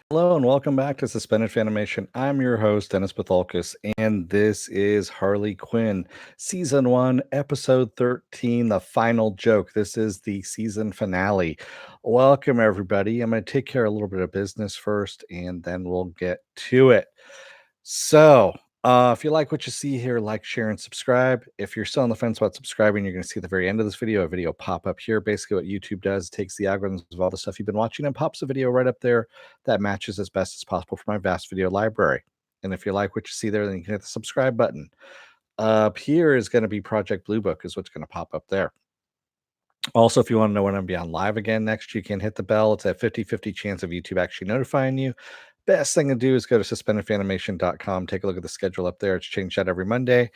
Hello and welcome back to Suspended Fanimation. I'm your host, Dennis Bithoulkas, and this is Harley Quinn, Season 1, Episode 13, The Final Joke. This is the season finale. Welcome, everybody. I'm going to take care of a little bit of business first, and then we'll get to it. So, if you like what you see here, like, share, and subscribe. If you're still on the fence about subscribing, you're going to see at the very end of this video a video pop up here. Basically, what YouTube does, takes the algorithms of all the stuff you've been watching and pops a video right up there that matches as best as possible for my vast video library. And if you like what you see there, then you can hit the subscribe button. Up here is going to be Project Blue Book, is what's going to pop up there. Also, if you want to know when I'm going to be on live again next, you can hit the bell. It's a 50-50 chance of YouTube actually notifying you. Best thing to do is go to suspendedfanimation.com. Take a look at the schedule up there. It's changed out every Monday.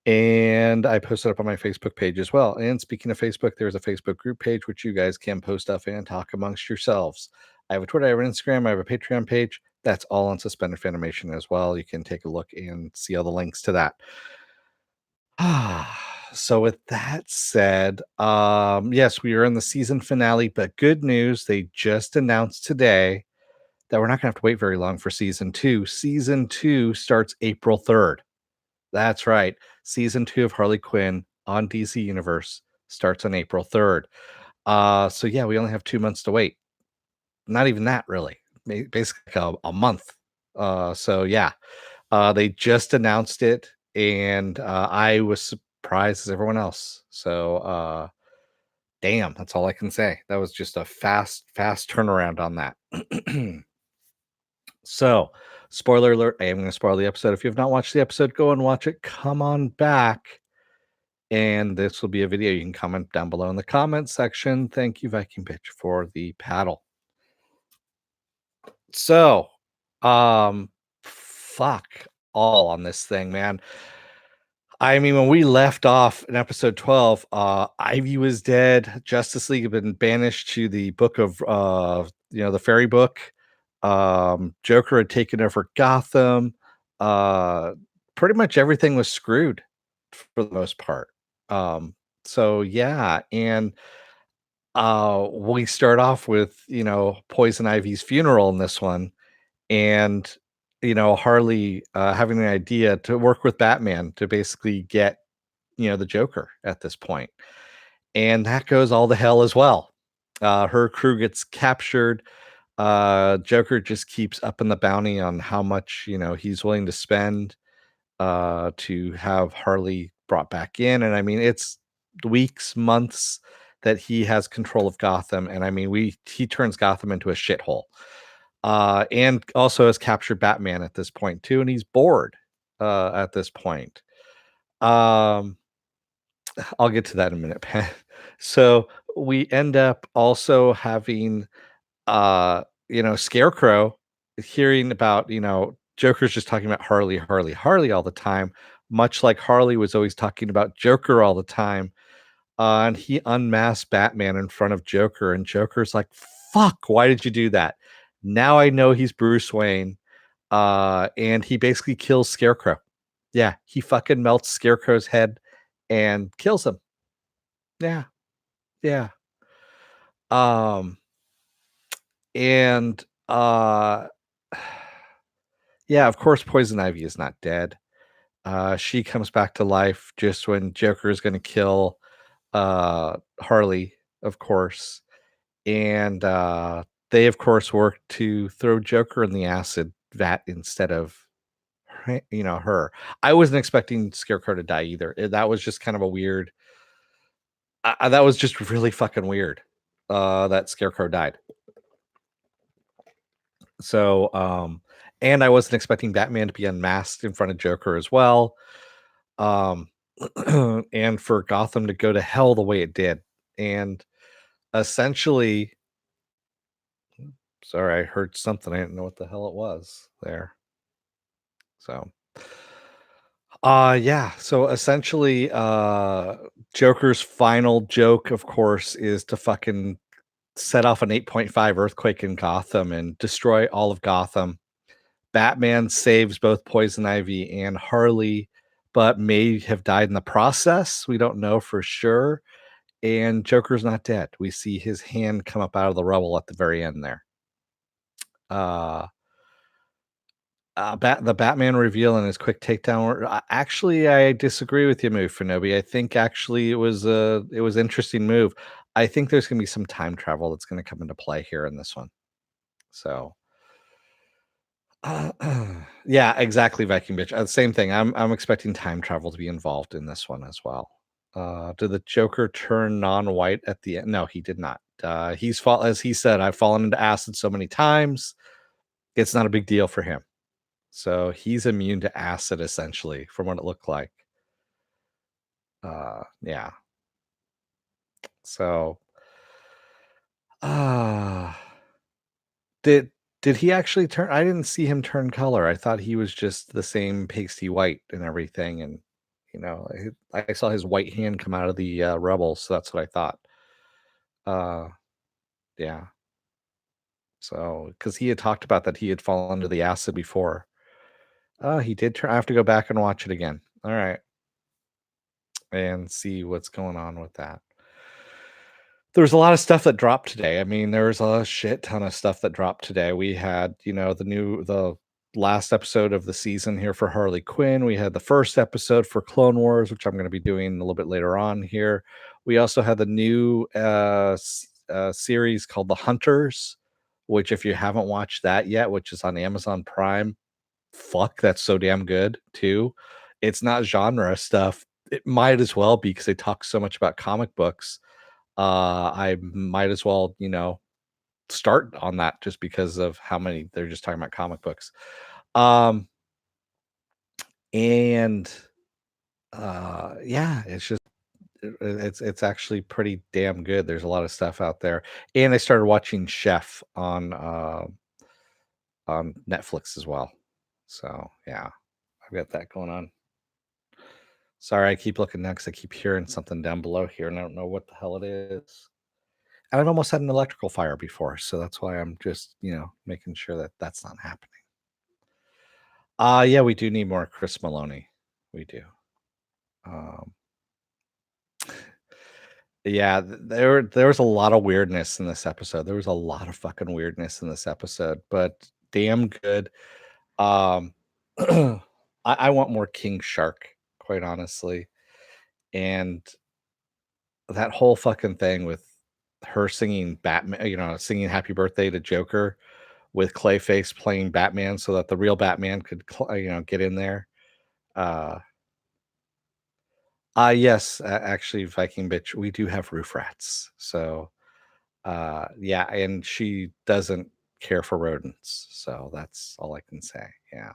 And I post it up on my Facebook page as well. And speaking of Facebook, there's a Facebook group page which you guys can post stuff and talk amongst yourselves. I have a Twitter, I have an Instagram, I have a Patreon page. That's all on Suspended Fanimation as well. You can take a look and see all the links to that. So with that said, yes, we are in the season finale, but good news, they just announced today that we're not gonna have to wait very long for season 2. Season 2 starts April 3rd. That's right. Season 2 of Harley Quinn on DC Universe starts on April 3rd. So yeah, we only have 2 months to wait. Not even that really. Basically a month. So yeah. They just announced it, and I was surprised as everyone else. So damn, that's all I can say. That was just a fast turnaround on that. So, spoiler alert, I am going to spoil the episode. If you have not watched the episode, go and watch it. Come on back. And this will be a video. You can comment down below in the comments section. Thank you, Viking Bitch, for the paddle. So, fuck all on this thing, man. I mean, when we left off in episode 12, Ivy was dead. Justice League had been banished to the book of, the fairy book. Joker had taken over Gotham. Pretty much everything was screwed for the most part. So yeah, and we start off with Poison Ivy's funeral in this one, and Harley having an idea to work with Batman to basically get the Joker at this point, and that goes all to hell as well. Her crew gets captured. Joker just keeps upping the bounty on how much he's willing to spend to have Harley brought back in, and I mean it's weeks, months that he has control of Gotham, and I mean he turns Gotham into a shithole. And also has captured Batman at this point too, and he's bored at this point. I'll get to that in a minute, Pat. So we end up also having Scarecrow hearing about, Joker's just talking about Harley all the time, much like Harley was always talking about Joker all the time. And he unmasked Batman in front of Joker, and Joker's like, fuck, why did you do that? Now I know he's Bruce Wayne. And he basically kills Scarecrow. Yeah, he fucking melts Scarecrow's head and kills him. Yeah. Yeah. Um and yeah, of course Poison Ivy is not dead. She comes back to life just when Joker is going to kill Harley, of course. And they of course work to throw Joker in the acid vat instead of her. I wasn't expecting Scarecrow to die either. That was just kind of a weird that was just really fucking weird that Scarecrow died. So and I wasn't expecting Batman to be unmasked in front of Joker as well. And for Gotham to go to hell the way it did. And essentially, sorry, I heard something. I didn't know what the hell it was there. So yeah, so essentially Joker's final joke, of course, is to fucking set off an 8.5 earthquake in Gotham and destroy all of Gotham. Batman saves both Poison Ivy and Harley, but may have died in the process. We don't know for sure. And Joker's not dead. We see his hand come up out of the rubble at the very end there. Uh, the Batman reveal and his quick takedown actually, I disagree with you, Mufinobi. I think actually it was interesting move. I think there's gonna be some time travel that's gonna come into play here in this one. So, yeah, exactly, Viking bitch. Same thing. I'm expecting time travel to be involved in this one as well. Did the Joker turn non-white at the end? No, he did not. As he said, I've fallen into acid so many times. It's not a big deal for him. So he's immune to acid essentially, from what it looked like. Yeah. So, uh did did he actually turn? I didn't see him turn color. I thought he was just the same pasty white and everything, and I saw his white hand come out of the rubble, so that's what I thought. Uh, yeah. So, because he had talked about that he had fallen into the acid before. Oh, he did turn. I have to go back and watch it again. All right, and see what's going on with that. There's a lot of stuff that dropped today. I mean, there's a shit ton of stuff that dropped today. We had, the last episode of the season here for Harley Quinn. We had the first episode for Clone Wars, which I'm going to be doing a little bit later on here. We also had the new series called The Hunters, which if you haven't watched that yet, which is on Amazon Prime, fuck, that's so damn good too. It's not genre stuff. It might as well be because they talk so much about comic books. I might as well, start on that just because of how many they're just talking about comic books. Um, and yeah, it's actually pretty damn good. There's a lot of stuff out there. And I started watching Chef on Netflix as well. So yeah, I've got that going on. Sorry, I keep looking next. I keep hearing something down below here, and I don't know what the hell it is. And I've almost had an electrical fire before, so that's why I'm just, making sure that that's not happening. Yeah, we do need more Chris Maloney. We do. Um, yeah, there was a lot of weirdness in this episode. There was a lot of fucking weirdness in this episode, but damn good. Um, I want more King Shark, quite honestly, and that whole fucking thing with her singing Batman, singing "Happy Birthday" to Joker with Clayface playing Batman, so that the real Batman could, get in there. Uh, yes, actually, Viking bitch, we do have roof rats. So, yeah, and she doesn't care for rodents. So that's all I can say. Yeah.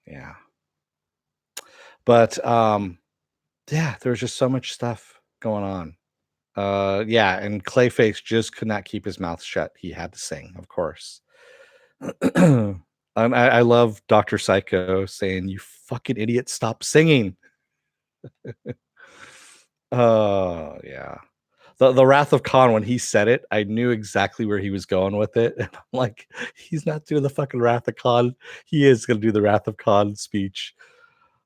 Yeah. But yeah, there's just so much stuff going on. Yeah, and Clayface just could not keep his mouth shut. He had to sing, of course. I love Dr. Psycho saying, "You fucking idiot, stop singing." Oh, yeah. The Wrath of Khan, when he said it, I knew exactly where he was going with it. And I'm like, he's not doing the fucking Wrath of Khan. He is gonna do the Wrath of Khan speech,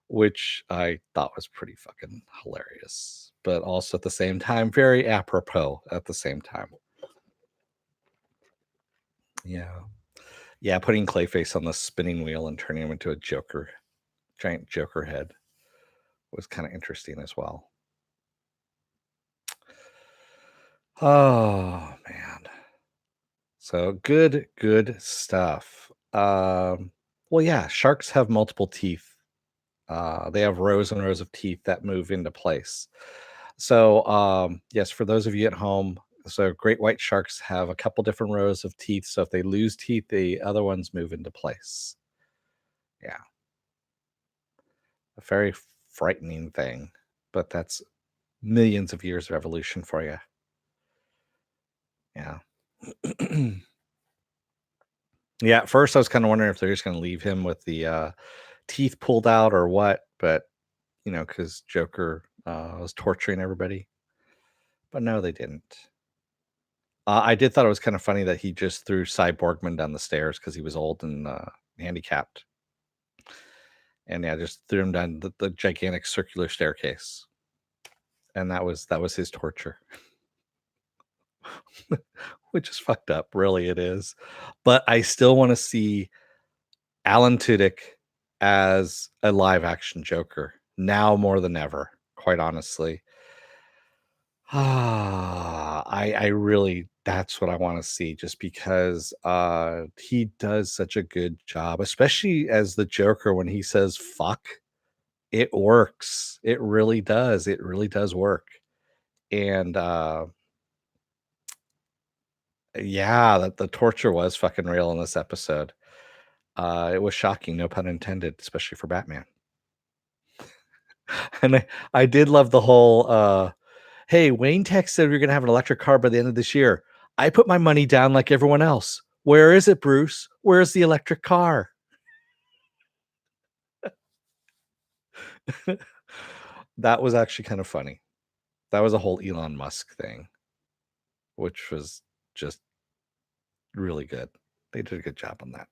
which I thought was pretty fucking hilarious, but also at the same time, very apropos at the same time. Yeah. Yeah, putting Clayface on the spinning wheel and turning him into a giant Joker head was kind of interesting as well. Oh man. So good stuff. Well, yeah, sharks have multiple teeth. They have rows and rows of teeth that move into place. So, yes, for those of you at home, so great white sharks have a couple different rows of teeth. So if they lose teeth, the other ones move into place. Yeah, a very frightening thing, but that's millions of years of evolution for you. Yeah. Yeah, at first I was kind of wondering if they're just going to leave him with the teeth pulled out or what, but because Joker was torturing everybody. But no, they didn't. I did thought it was kind of funny that he just threw Cyborgman down the stairs because he was old and handicapped, and yeah, just threw him down the gigantic circular staircase, and that was his torture. which is fucked up, really it is. But I still wanna see Alan Tudyk as a live action Joker, now more than ever, quite honestly. I really that's what I wanna see just because, he does such a good job, especially as the Joker when he says "fuck." It works. It really does. It really does work. And, yeah, that the torture was fucking real in this episode. It was shocking, no pun intended, especially for Batman. And I did love the whole, "Hey, Wayne Tech said we're gonna have an electric car by the end of this year. I put my money down like everyone else. Where is it, Bruce? Where's the electric car?" That was actually kind of funny. That was a whole Elon Musk thing, which was just really good. They did a good job on that.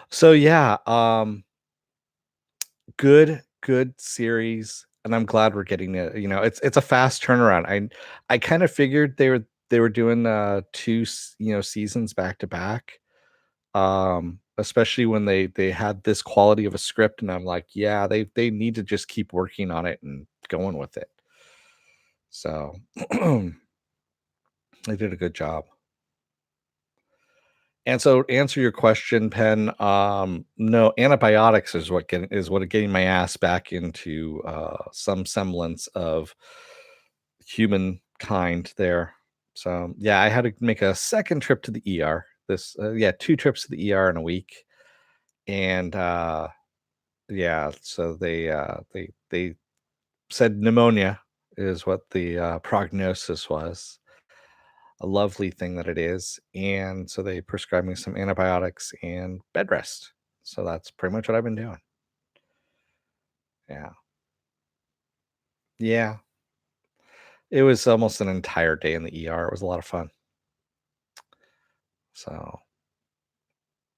So yeah, good series, and I'm glad we're getting it. It's a fast turnaround. I kind of figured they were doing 2 seasons back to back. Especially when they had this quality of a script, and I'm like, yeah, they need to just keep working on it and going with it. So they did a good job. And so to answer your question, Pen, no, antibiotics is what getting my ass back into some semblance of humankind there. So yeah, I had to make a second trip to the ER. Yeah, 2 trips to the ER in a week, and yeah, so they said pneumonia is what the prognosis was, a lovely thing that it is. And so they prescribed me some antibiotics and bed rest. So that's pretty much what I've been doing. Yeah. Yeah. It was almost an entire day in the ER. It was a lot of fun. So,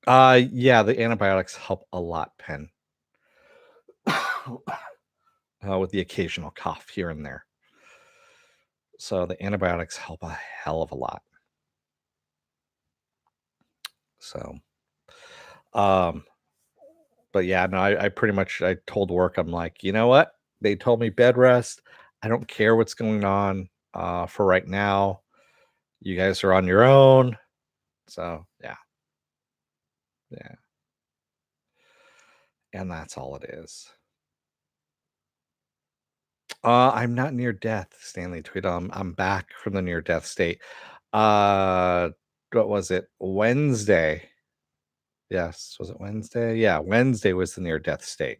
yeah, the antibiotics help a lot, Pen, with the occasional cough here and there. So the antibiotics help a hell of a lot. So, um, but yeah, no, I pretty much I told work, I'm like, you know what? They told me bed rest. I don't care what's going on for right now. You guys are on your own. So yeah, yeah. And that's all it is. I'm not near death, Stanley Tweedle. I'm back from the near death state. Uh what was it? Wednesday. Yes, was it Wednesday? Yeah, Wednesday was the near death state.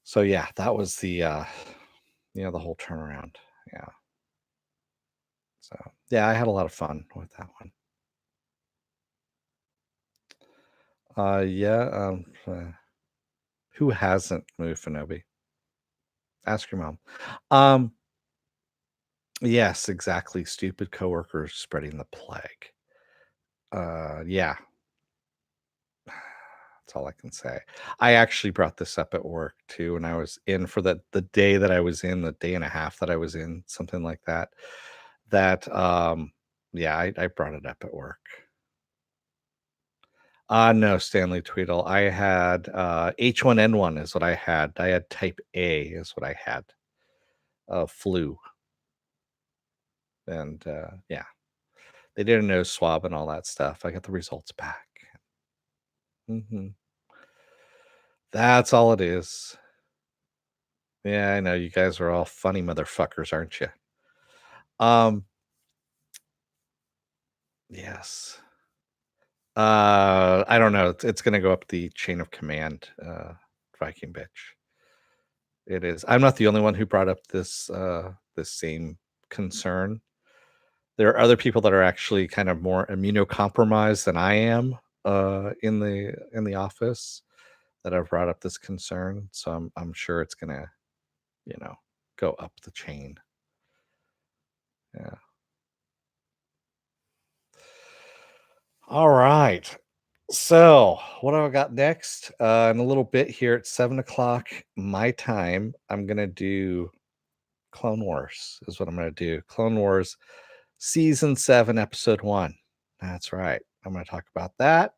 So yeah, that was the whole turnaround. Yeah. So, yeah, I had a lot of fun with that one. Yeah, who hasn't moved Finobi? Ask your mom. Um, yes, exactly. Stupid coworkers spreading the plague. Yeah, that's all I can say. I actually brought this up at work too, when I was in for the day that I was in, the day and a half that I was in, something like that. That yeah, I brought it up at work. No, Stanley Tweedle. I had H1N1 is what I had. I had type A is what I had. Flu. And yeah, they did a nose swab and all that stuff. I got the results back. Hmm. That's all it is. Yeah, I know you guys are all funny motherfuckers, aren't you? Um, yes. I don't know. It's gonna go up the chain of command, Viking bitch. It is. I'm not the only one who brought up this same concern. There are other people that are actually kind of more immunocompromised than I am, in the office that have brought up this concern. So I'm sure it's gonna, you know, go up the chain. Yeah. All right. So what do I got next? In a little bit here at 7 o'clock my time, I'm gonna do Clone Wars is what I'm going to do. Clone Wars season 7, episode 1. That's right. I'm going to talk about that.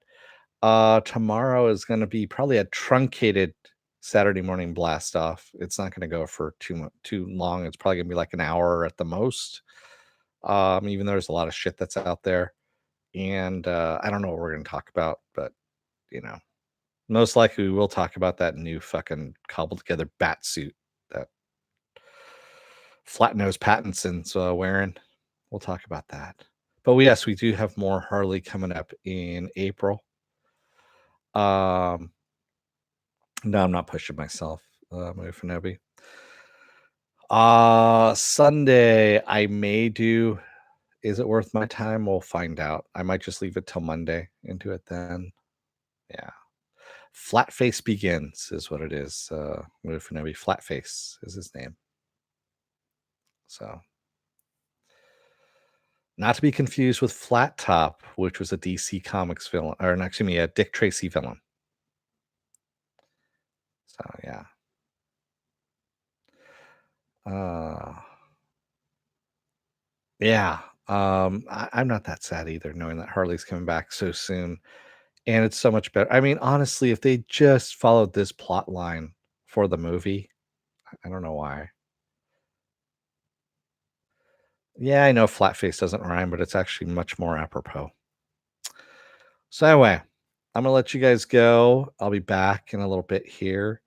Tomorrow is going to be probably a truncated Saturday morning blast off. It's not going to go for too long. It's probably going to be like an hour at the most. Even though there's a lot of shit that's out there, and I don't know what we're going to talk about, but you know, most likely we will talk about that new fucking cobbled together bat suit that flat nose Pattinson's wearing. We'll talk about that. But yes, we do have more Harley coming up in April. No, I'm not pushing myself, Mufinobi. Sunday, I may do. Is it worth my time? We'll find out. I might just leave it till Monday and do it then. Yeah. Flatface Begins is what it is. Mufinobi Flatface is his name. So, not to be confused with Flat Top, which was a DC Comics villain, or excuse me, a Dick Tracy villain. So yeah. Yeah. I'm not that sad either, knowing that Harley's coming back so soon, and it's so much better. I mean, honestly, if they just followed this plot line for the movie, I don't know why. Yeah, I know Flatface doesn't rhyme, but it's actually much more apropos. So anyway, I'm gonna let you guys go. I'll be back in a little bit here.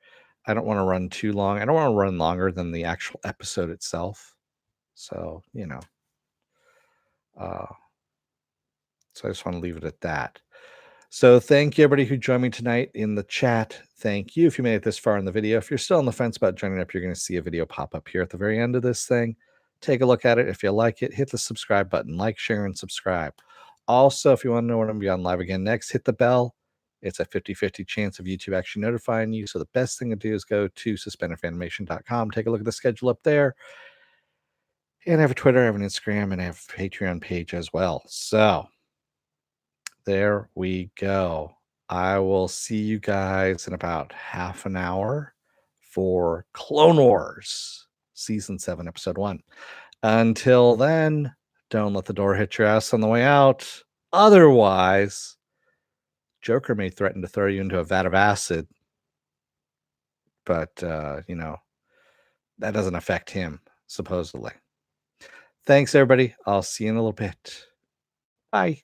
I don't want to run too long. I don't want to run longer than the actual episode itself. So, uh, so I just want to leave it at that. So thank you everybody who joined me tonight in the chat. Thank you if you made it this far in the video. If you're still on the fence about joining up, you're going to see a video pop up here at the very end of this thing. Take a look at it. If you like it, hit the subscribe button, like, share, and subscribe. Also, if you want to know when I'm going to be on live again next, hit the bell. It's a 50-50 chance of YouTube actually notifying you. So the best thing to do is go to suspenderfanimation.com. Take a look at the schedule up there. And I have a Twitter, I have an Instagram, and I have a Patreon page as well. So there we go. I will see you guys in about half an hour for Clone Wars Season 7, Episode 1. Until then, don't let the door hit your ass on the way out. Otherwise, Joker may threaten to throw you into a vat of acid. But, that doesn't affect him, supposedly. Thanks, everybody. I'll see you in a little bit. Bye.